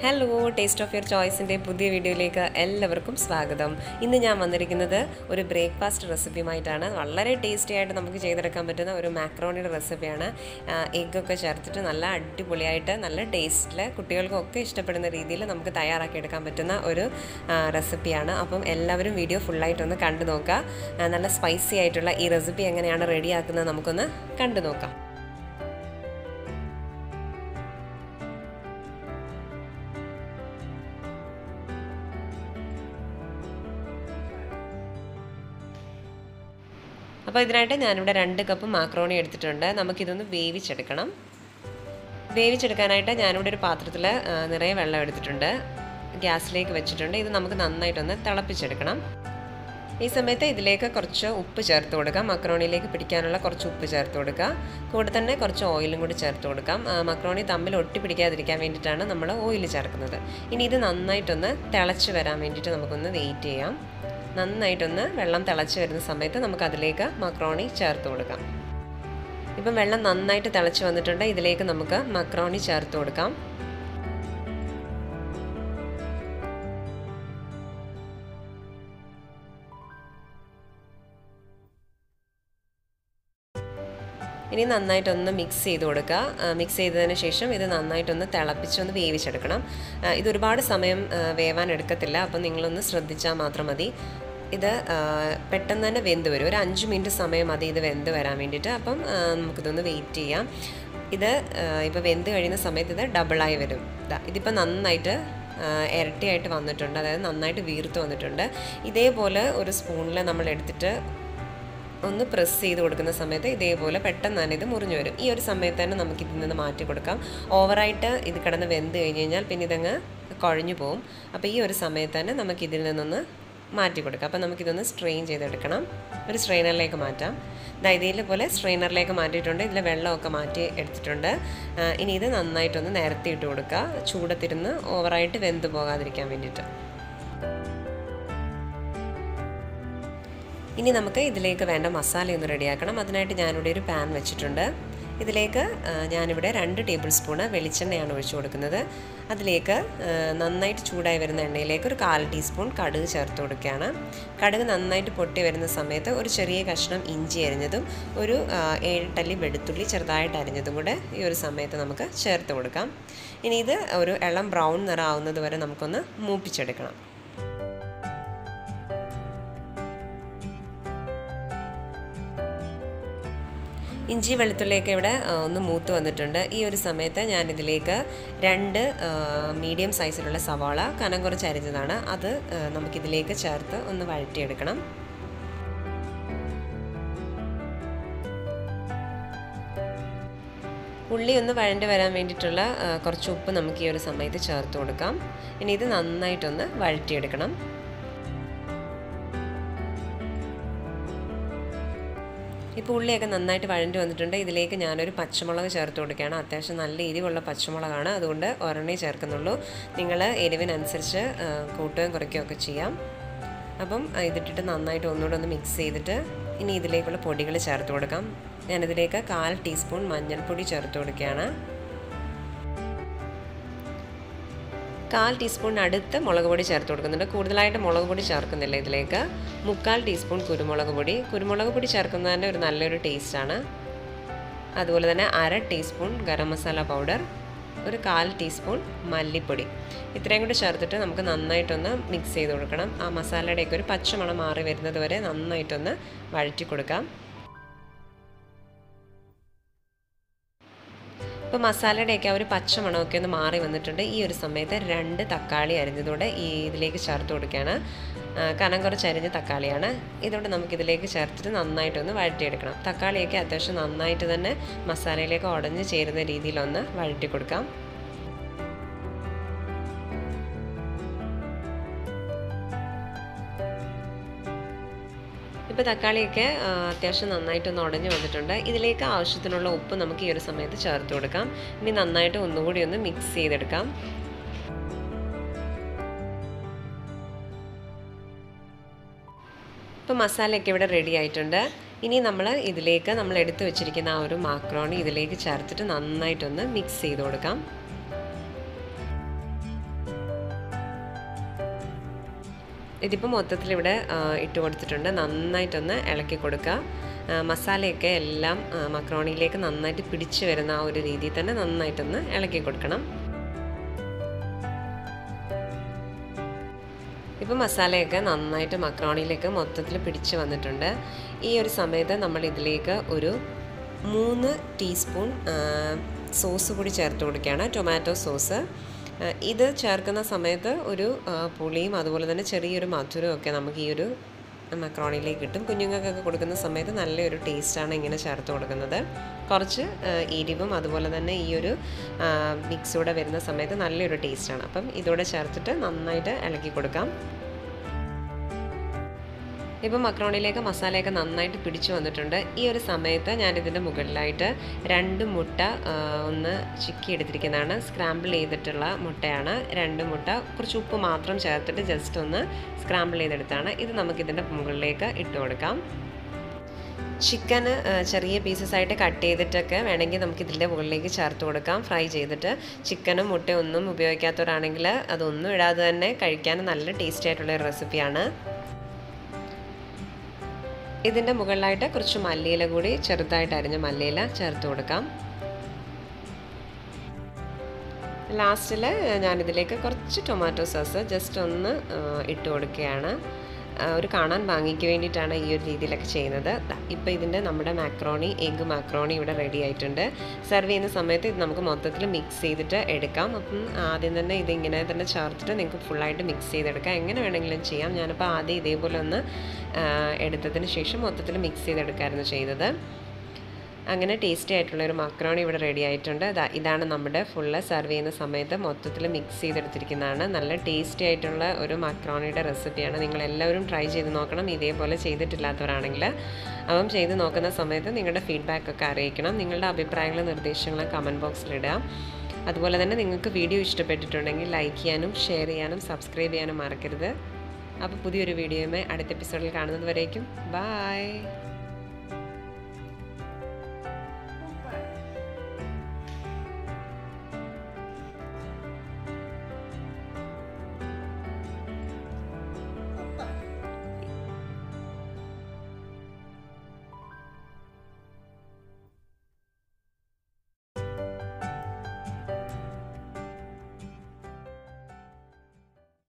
Hello taste of your ചോയ്സിൻ്റെ പുതിയ വീഡിയോയിലേക്ക് എല്ലാവർക്കും സ്വാഗതം. ഇന്ന് ഞാൻ വന്നിരിക്കുന്നത് ഒരു ബ്രേക്ക്ഫാസ്റ്റ് റെസിപ്പിയുമായിട്ടാണ്. വളരെ ടേസ്റ്റി ആയിട്ട് നമുക്ക് ചെയ്തെടുക്കാൻ പറ്റുന്ന ഒരു മാക്രോണിയുടെ റെസിപ്പിയാണ്. എഗ്ഗൊക്കെ ചേർത്തിട്ട് നല്ല അടിപൊളിയായിട്ട് നല്ല ടേസ്റ്റിൽ കുട്ടികൾക്കൊക്കെ ഇഷ്ടപ്പെടുന്ന രീതിയിൽ നമുക്ക് തയ്യാറാക്കിയെടുക്കാൻ പറ്റുന്ന ഒരു റെസിപ്പിയാണ്. അപ്പം എല്ലാവരും വീഡിയോ ഫുള്ളായിട്ടൊന്ന് കണ്ടു നോക്കുക. നല്ല സ്പൈസി ആയിട്ടുള്ള ഈ റെസിപ്പി എങ്ങനെയാണ് റെഡിയാക്കുന്നത് നമുക്കൊന്ന് കണ്ടു നോക്കാം. അപ്പോൾ ഇതിനായിട്ട് ഞാനിവിടെ 2 കപ്പ് മാക്രോണി എടുത്തിട്ടുണ്ട്. നമുക്കിതൊന്ന് വേവിച്ചെടുക്കണം. വേവിച്ചെടുക്കാനായിട്ട് ഞാനിവിടെ ഒരു പാത്രത്തിൽ നിറയെ വെള്ളം എടുത്തിട്ടുണ്ട്. ഗ്യാസിലേക്ക് വെച്ചിട്ടുണ്ട്. ഇത് നമുക്ക് നന്നായിട്ടൊന്ന് തിളപ്പിച്ചെടുക്കണം. ഈ സമയത്ത് ഇതിലേക്ക് കുറച്ച് ഉപ്പ് ചേർത്ത് കൊടുക്കാം. മക്രോണിയിലേക്ക് പിടിക്കാനുള്ള കുറച്ച് ഉപ്പ് ചേർത്ത് കൊടുക്കുക. കൂടെ തന്നെ കുറച്ച് ഓയിലും കൂടി ചേർത്ത് കൊടുക്കാം. മക്രോണി തമ്മിൽ ഒട്ടി പിടിക്കാതിരിക്കാൻ വേണ്ടിയിട്ടാണ് നമ്മൾ ഓയിൽ ചേർക്കുന്നത്. ഇനി ഇത് നന്നായിട്ടൊന്ന് തിളച്ച് വരാൻ വേണ്ടിയിട്ട് നമുക്കൊന്ന് വെയിറ്റ് ചെയ്യാം. നന്നായിട്ടൊന്ന് വെള്ളം തിളച്ച് വരുന്ന സമയത്ത് നമുക്കതിലേക്ക് മക്രോണി ചേർത്ത് കൊടുക്കാം. ഇപ്പം വെള്ളം നന്നായിട്ട് തിളച്ച് വന്നിട്ടുണ്ട്. ഇതിലേക്ക് നമുക്ക് മക്രോണി ചേർത്ത് കൊടുക്കാം. ഇനി നന്നായിട്ടൊന്ന് മിക്സ് ചെയ്ത് കൊടുക്കുക. മിക്സ് ചെയ്തതിന് ശേഷം ഇത് നന്നായിട്ടൊന്ന് തിളപ്പിച്ചൊന്ന് വേവിച്ചെടുക്കണം. ഇത് ഒരുപാട് സമയം വേവാൻ എടുക്കത്തില്ല. അപ്പം നിങ്ങളൊന്ന് ശ്രദ്ധിച്ചാൽ മാത്രം മതി. ഇത് പെട്ടെന്ന് തന്നെ വെന്ത് വരും. ഒരു 5 മിനിറ്റ് സമയം മതി ഇത് വെന്ത് വരാൻ വേണ്ടിയിട്ട്. അപ്പം നമുക്കിതൊന്ന് വെയിറ്റ് ചെയ്യാം. ഇത് ഇപ്പോൾ വെന്ത് കഴിയുന്ന സമയത്ത് ഇത് ഡബിളായി വരും. ഇതിപ്പോൾ നന്നായിട്ട് ഇരട്ടിയായിട്ട് വന്നിട്ടുണ്ട്. അതായത് നന്നായിട്ട് വീർത്ത് വന്നിട്ടുണ്ട്. ഇതേപോലെ ഒരു സ്പൂണിൽ നമ്മൾ എടുത്തിട്ട് ഒന്ന് പ്രസ് ചെയ്ത് കൊടുക്കുന്ന സമയത്ത് ഇതേപോലെ പെട്ടെന്ന് തന്നെ ഇത് മുറിഞ്ഞു വരും. ഈ ഒരു സമയത്ത് തന്നെ നമുക്കിതിൽ നിന്ന് മാറ്റി കൊടുക്കാം. ഓവറായിട്ട് ഇത് കിടന്ന് വെന്ത് കഴിഞ്ഞ് കഴിഞ്ഞാൽ പിന്നെ ഇതങ്ങ് കുഴഞ്ഞു പോവും. അപ്പോൾ ഈ ഒരു സമയത്ത് തന്നെ നമുക്കിതിൽ നിന്നൊന്ന് മാറ്റി കൊടുക്കാം. അപ്പോൾ നമുക്കിതൊന്ന് സ്ട്രെയിൻ ചെയ്തെടുക്കണം. ഒരു സ്ട്രെയിനറിലേക്ക് മാറ്റാം. ഇതേപോലെ സ്ട്രെയിനറിലേക്ക് മാറ്റിയിട്ടുണ്ട്. ഇതിലെ വെള്ളമൊക്കെ മാറ്റി എടുത്തിട്ടുണ്ട്. ഇനി ഇത് നന്നായിട്ടൊന്ന് നിരത്തിയിട്ട് കൊടുക്കുക. ചൂടത്തിരുന്ന് ഓവറായിട്ട് വെന്ത് പോകാതിരിക്കാൻ വേണ്ടിയിട്ട്. ഇനി നമുക്ക് ഇതിലേക്ക് വേണ്ട മസാലയൊന്ന് റെഡിയാക്കണം. അതിനായിട്ട് ഞാനിവിടെ ഒരു പാൻ വെച്ചിട്ടുണ്ട്. ഇതിലേക്ക് ഞാനിവിടെ 2 ടേബിൾ സ്പൂണ് വെളിച്ചെണ്ണയാണ് ഒഴിച്ചു കൊടുക്കുന്നത്. അതിലേക്ക് നന്നായിട്ട് ചൂടായി വരുന്ന എണ്ണയിലേക്ക് ഒരു 1/4 ടീസ്പൂൺ കടുക് ചേർത്ത് കൊടുക്കുകയാണ്. കടുക് നന്നായിട്ട് പൊട്ടി വരുന്ന സമയത്ത് ഒരു ചെറിയ കഷ്ണം ഇഞ്ചി അരിഞ്ഞതും ഒരു 7 ടല്ലി വെളുത്തുള്ളി ചെറുതായിട്ട് അരിഞ്ഞതും കൂടെ ഈ ഒരു സമയത്ത് നമുക്ക് ചേർത്ത് കൊടുക്കാം. ഇനി ഇത് ഒരു ഇളം ബ്രൗൺ നിറം ആവുന്നത് വരെ നമുക്കൊന്ന് മൂപ്പിച്ചെടുക്കണം. ഇഞ്ചി വെളുത്തുള്ളിയൊക്കെ ഇവിടെ ഒന്ന് മൂത്ത് വന്നിട്ടുണ്ട്. ഈ ഒരു സമയത്ത് ഞാനിതിലേക്ക് 2 മീഡിയം സൈസിലുള്ള സവാള കനം കുറച്ച് അരിഞ്ഞതാണ്. അത് നമുക്കിതിലേക്ക് ചേർത്ത് ഒന്ന് വഴറ്റിയെടുക്കണം. ഉള്ളി ഒന്ന് വഴണ്ട് വരാൻ വേണ്ടിയിട്ടുള്ള കുറച്ച് ഉപ്പ് നമുക്ക് ഈ ഒരു സമയത്ത് ചേർത്ത് കൊടുക്കാം. ഇനി ഇത് നന്നായിട്ടൊന്ന് വഴറ്റിയെടുക്കണം. ഇപ്പോൾ ഉള്ളിയൊക്കെ നന്നായിട്ട് വഴണ്ടി വന്നിട്ടുണ്ട്. ഇതിലേക്ക് ഞാനൊരു പച്ചമുളക് ചേർത്ത് കൊടുക്കുകയാണ്. അത്യാവശ്യം നല്ല എരിവുള്ള പച്ചമുളകാണ്. അതുകൊണ്ട് ഒരെണ്ണേ ചേർക്കുന്നുള്ളൂ. നിങ്ങൾ എരിവിനനുസരിച്ച് കൂട്ടുകയും കുറയ്ക്കുകയൊക്കെ ചെയ്യാം. അപ്പം ഇതിട്ടിട്ട് നന്നായിട്ട് ഒന്നുകൂടെ ഒന്ന് മിക്സ് ചെയ്തിട്ട് ഇനി ഇതിലേക്കുള്ള പൊടികൾ ചേർത്ത് കൊടുക്കാം. ഞാനിതിലേക്ക് 1/4 ടീസ്പൂൺ മഞ്ഞൾപ്പൊടി ചേർത്ത് കൊടുക്കുകയാണ്. 1/4 ടീസ്പൂൺ അടുത്ത് മുളക് പൊടി ചേർത്ത് കൊടുക്കുന്നുണ്ട്. കൂടുതലായിട്ട് മുളക് പൊടി ചേർക്കുന്നില്ല. ഇതിലേക്ക് 3/4 ടീസ്പൂൺ കുരുമുളക് പൊടി. കുരുമുളക് പൊടി ചേർക്കുന്നതിൻ്റെ ഒരു നല്ലൊരു ടേസ്റ്റാണ്. അതുപോലെ തന്നെ 1/2 ടീസ്പൂൺ ഗരം മസാല പൗഡർ, ഒരു 1/4 ടീസ്പൂൺ മല്ലിപ്പൊടി. ഇത്രയും കൂടി ചേർത്തിട്ട് നമുക്ക് നന്നായിട്ടൊന്ന് മിക്സ് ചെയ്ത് കൊടുക്കണം. ആ മസാലയുടെയൊക്കെ ഒരു പച്ചമണം മാറി വരുന്നത് വരെ നന്നായിട്ടൊന്ന് വഴറ്റി കൊടുക്കാം. ഇപ്പോൾ മസാലയുടെയൊക്കെ ഒരു പച്ചമണമൊക്കെ ഒന്ന് മാറി വന്നിട്ടുണ്ട്. ഈ ഒരു സമയത്ത് 2 തക്കാളി അരിഞ്ഞതോടെ ഇതിലേക്ക് ചേർത്ത് കൊടുക്കുകയാണ്. കനം കുറച്ച് അരിഞ്ഞ തക്കാളിയാണ്. ഇതോടെ നമുക്കിതിലേക്ക് ചേർത്തിട്ട് നന്നായിട്ടൊന്ന് വഴറ്റിയെടുക്കണം. തക്കാളിയൊക്കെ അത്യാവശ്യം നന്നായിട്ട് തന്നെ മസാലയിലേക്ക് ഉടഞ്ഞ് ചേരുന്ന രീതിയിലൊന്ന് വഴറ്റി കൊടുക്കാം. ഇപ്പോൾ തക്കാളിയൊക്കെ അത്യാവശ്യം നന്നായിട്ടൊന്ന് ഉടഞ്ഞ് വന്നിട്ടുണ്ട്. ഇതിലേക്ക് ആവശ്യത്തിനുള്ള ഉപ്പ് നമുക്ക് ഈ ഒരു സമയത്ത് ചേർത്ത് കൊടുക്കാം. ഇനി നന്നായിട്ട് ഒന്നുകൂടി ഒന്ന് മിക്സ് ചെയ്തെടുക്കാം. ഇപ്പോൾ മസാലയൊക്കെ ഇവിടെ റെഡി ആയിട്ടുണ്ട്. ഇനി ഇതിലേക്ക് നമ്മൾ എടുത്തു വെച്ചിരിക്കുന്ന ആ ഒരു മാക്രോണി ഇതിലേക്ക് ചേർത്തിട്ട് നന്നായിട്ടൊന്ന് മിക്സ് ചെയ്ത് കൊടുക്കാം. ഇതിപ്പോൾ മൊത്തത്തിൽ ഇവിടെ ഇട്ട് കൊടുത്തിട്ടുണ്ട്. നന്നായിട്ടൊന്ന് ഇളക്കി കൊടുക്കുക. മസാലയൊക്കെ എല്ലാം മക്രോണിയിലേക്ക് നന്നായിട്ട് പിടിച്ചു വരുന്ന ആ ഒരു രീതിയിൽ തന്നെ നന്നായിട്ടൊന്ന് ഇളക്കി കൊടുക്കണം. ഇപ്പോൾ മസാലയൊക്കെ നന്നായിട്ട് മക്രോണിയിലേക്ക് മൊത്തത്തിൽ പിടിച്ച് വന്നിട്ടുണ്ട്. ഈ ഒരു സമയത്ത് നമ്മൾ ഇതിലേക്ക് ഒരു 3 ടീസ്പൂൺ സോസ് കൂടി ചേർത്ത് കൊടുക്കുകയാണ്, ടൊമാറ്റോ സോസ്. ഇത് ചേർക്കുന്ന സമയത്ത് ഒരു പുളിയും അതുപോലെ തന്നെ ചെറിയൊരു മധുരവും ഒക്കെ നമുക്ക് ഈ ഒരു മക്രോണിയിലേക്ക് കിട്ടും. കുഞ്ഞുങ്ങൾക്കൊക്കെ കൊടുക്കുന്ന സമയത്ത് നല്ലൊരു ടേസ്റ്റാണ് ഇങ്ങനെ ചേർത്ത് കൊടുക്കുന്നത്. കുറച്ച് എരിവും അതുപോലെ തന്നെ ഈ ഒരു മിക്സ് കൂടെ വരുന്ന സമയത്ത് നല്ലൊരു ടേസ്റ്റാണ്. അപ്പം ഇതോടെ ചേർത്തിട്ട് നന്നായിട്ട് ഇളക്കി കൊടുക്കാം. ഇപ്പോൾ മക്രോണിയിലേക്ക് മസാലയൊക്കെ നന്നായിട്ട് പിടിച്ചു വന്നിട്ടുണ്ട്. ഈ ഒരു സമയത്ത് ഞാനിതിൻ്റെ മുകളിലായിട്ട് 2 മുട്ട ഒന്ന് ചിക്കി എടുത്തിരിക്കുന്നതാണ്. സ്ക്രാമ്പിൾ ചെയ്തിട്ടുള്ള മുട്ടയാണ്. 2 മുട്ട കുറച്ച് ഉപ്പ് മാത്രം ചേർത്തിട്ട് ജസ്റ്റ് ഒന്ന് സ്ക്രാമ്പിൾ ചെയ്തെടുത്താണ്. ഇത് നമുക്കിതിൻ്റെ മുകളിലേക്ക് ഇട്ട് കൊടുക്കാം. ചിക്കന് ചെറിയ പീസസ് ആയിട്ട് കട്ട് ചെയ്തിട്ടൊക്കെ വേണമെങ്കിൽ നമുക്ക് ഇതിൻ്റെ മുകളിലേക്ക് ചേർത്ത് കൊടുക്കാം. ഫ്രൈ ചെയ്തിട്ട് ചിക്കനും മുട്ടയും ഒന്നും ഉപയോഗിക്കാത്തവരാണെങ്കിൽ അതൊന്നും ഇടാതെ തന്നെ കഴിക്കാൻ നല്ല ടേസ്റ്റി ആയിട്ടുള്ളൊരു റെസിപ്പിയാണ്. ഇതിൻ്റെ മുകളിലായിട്ട് കുറച്ച് മല്ലിയില കൂടി ചെറുതായിട്ട് അരിഞ്ഞ മല്ലിയില ചേർത്ത് കൊടുക്കാം. ലാസ്റ്റിൽ ഞാനിതിലേക്ക് കുറച്ച് ടൊമാറ്റോ സോസ് ജസ്റ്റ് ഒന്ന് ഇട്ട് കൊടുക്കുകയാണ്. ഒരു കാണാൻ ഭംഗിക്ക് വേണ്ടിയിട്ടാണ് ഈ ഒരു രീതിയിലൊക്കെ ചെയ്യുന്നത്. ഇപ്പോൾ ഇതിൻ്റെ നമ്മുടെ മാക്രോണി, എഗ്ഗ് മാക്രോണി ഇവിടെ റെഡി ആയിട്ടുണ്ട്. സെർവ് ചെയ്യുന്ന സമയത്ത് ഇത് നമുക്ക് മൊത്തത്തിൽ മിക്സ് ചെയ്തിട്ട് എടുക്കാം. അപ്പം ആദ്യം തന്നെ ഇതിങ്ങനെ തന്നെ ചേർത്തിട്ട് നിങ്ങൾക്ക് ഫുള്ളായിട്ട് മിക്സ് ചെയ്തെടുക്കാം. എങ്ങനെ വേണമെങ്കിലും ചെയ്യാം. ഞാനിപ്പോൾ ആദ്യം ഇതേപോലെ ഒന്ന് എടുത്തതിന് ശേഷം മൊത്തത്തിൽ മിക്സ് ചെയ്തെടുക്കാമായിരുന്നു ചെയ്തത്. അങ്ങനെ ടേസ്റ്റി ആയിട്ടുള്ളൊരു മക്രോണി ഇവിടെ റെഡി ആയിട്ടുണ്ട്. ഇതാണ് നമ്മുടെ ഫുള്ള് സെർവ് ചെയ്യുന്ന സമയത്ത് മൊത്തത്തിൽ മിക്സ് ചെയ്തെടുത്തിരിക്കുന്നതാണ്. നല്ല ടേസ്റ്റി ആയിട്ടുള്ള ഒരു മക്രോണിയുടെ റെസിപ്പിയാണ്. നിങ്ങളെല്ലാവരും ട്രൈ ചെയ്ത് നോക്കണം, ഇതേപോലെ ചെയ്തിട്ടില്ലാത്തവരാണെങ്കിൽ. അപ്പം ചെയ്ത് നോക്കുന്ന സമയത്ത് നിങ്ങളുടെ ഫീഡ്ബാക്കൊക്കെ അറിയിക്കണം. നിങ്ങളുടെ അഭിപ്രായങ്ങളും നിർദ്ദേശങ്ങളും കമൻറ്റ് ബോക്സിലിടുക. അതുപോലെ തന്നെ നിങ്ങൾക്ക് വീഡിയോ ഇഷ്ടപ്പെട്ടിട്ടുണ്ടെങ്കിൽ ലൈക്ക് ചെയ്യാനും ഷെയർ ചെയ്യാനും സബ്സ്ക്രൈബ് ചെയ്യാനും മറക്കരുത്. അപ്പോൾ പുതിയൊരു വീഡിയോയുമായി അടുത്ത എപ്പിസോഡിൽ കാണുന്നത് വരേക്കും ബൈ.